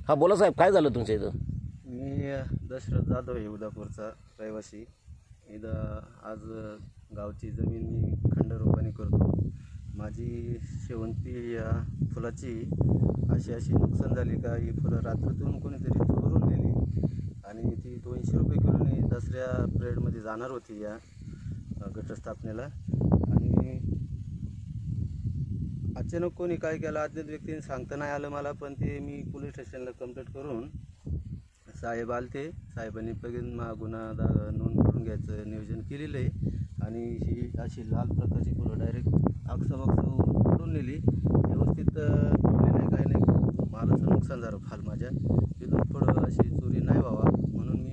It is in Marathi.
हा बोला साहेब, काय झालं तुमच्या इथं? मी दशरथ जाधव आहे, उदापूरचा रहिवासी. इथं आज गावची जमीन मी खंडरोपाने करतो. माझी शेवंती या फुलाची अशी नुकसान झाली का ही फुलं रात्रीतून कोणीतरी चोरून नेली आणि ती 200 रुपये किलोने दसऱ्या पिरियडमध्ये जाणार होती या घटस्थापनेला. आणि अचानक कोणी काय केलं अज्ञात व्यक्तीने सांगता नाही आलं मला, पण ते मी पोलीस स्टेशनला कंप्लेंट करून साहेब आलते. साहेबांनी पहिल्यांदा गुन्हा नोंद करून घ्यायचं नियोजन केलेलं आहे. आणि ही अशी लाल प्रकारची फुलं डायरेक्ट अक्षबक्ष उडून नेली, व्यवस्थित तोडली नाही, काही नाही. मालाचं नुकसान झालं फार माझ्या. तिथून पुढं अशी चोरी नाही व्हावा म्हणून